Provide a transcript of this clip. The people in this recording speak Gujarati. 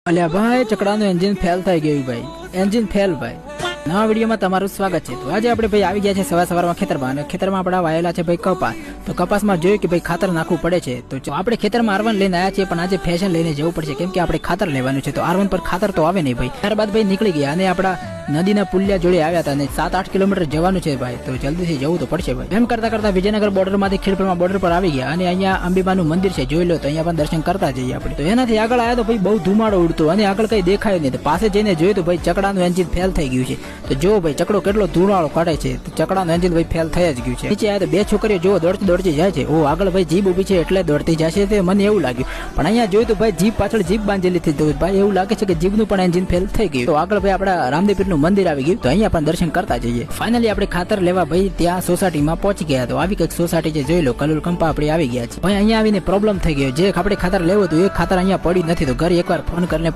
અલ્યા ભાઈ, ચકડાનું એન્જિન ફેલ થઈ ગયું ભાઈ. એન્જિન ફેલ ભાઈ. નવા વિડીયોમાં તમારું સ્વાગત છે. તો આજે આપણે ભાઈ આવી ગયા છે સવારમાં ખેતરમાં, અને ખેતરમાં આપણા વાયેલા છે ભાઈ કપાસ. તો કપાસમાં જોયું કે ભાઈ ખાતર નાખવું પડે છે. તો આપણે ખેતરમાં R1 લઈને આવ્યા છીએ, પણ આજે ફેશન લઈને જવું પડશે, કેમ કે આપણે ખાતર લેવાનું છે. તો R1 પર ખાતર તો આવે નહીં ભાઈ. ત્યારબાદ ભાઈ નીકળી ગયા અને આપણા નદીના પુલિયા જોડે આવ્યા હતા, અને 7-8 કિલોમીટર જવાનું છે ભાઈ. તો જલ્દીથી જવું તો પડશે ભાઈ. એમ કરતા કરતા વિજયનગર બોર્ડરમાંથી ખીડપુરમાં બોર્ડર પર આવી ગયા, અને અહીંયા અંબીમાનું મંદિર છે, જોઈ લો. તો અહીંયા પણ દર્શન કરતા જઈએ આપણે. તો એનાથી આગળ આવ્યા તો ભાઈ બહુ ધુમાડો ઉડતો, અને આગળ કઈ દેખાય નહીં. તો પાસે જઈને જોયું તો ભાઈ ચકડાનું એન્જિન ફેલ થઈ ગયું છે. તો જો ભાઈ ચકડો કેટલો ધુમાડો કાઢે છે. તો ચકડાનું એન્જિન ભાઈ ફેલ થઈ જ ગયું છે. નીચે આવ્યા તો બે છોકરીઓ જો દોડતી જાય છે. ઓ આગળ ભાઈ જીપ ઉભી છે એટલે દોડતી જશે, તે મને એવું લાગ્યું. પણ અહીંયા જોયું તો ભાઈ જીપ પાછળ જીપ બાંધેલી હતી. તો ભાઈ એવું લાગે છે કે જીપનું પણ એન્જિન ફેલ થઈ ગયું. તો આગળ ભાઈ આપણા રામદેવપીરનું મંદિર આવી ગયું. તો અહીંયા પણ દર્શન કરતા જઈએ. ફાઇનલી આપણે ખાતર લેવા ભાઈ ત્યાં સોસાયટીમાં પહોંચી ગયા. તો આવી કઈક સોસાયટી છે, જોઈ લો. કલુલ કંપા આપણે આવી ગયા છે ભાઈ. અહીંયા આવીને પ્રોબ્લેમ થઈ ગયો. જે આપણે ખાતર લેવું હતું એ ખાતર અહીંયા પડ્યું નથી. તો ઘરે એકવાર ફોન કરીને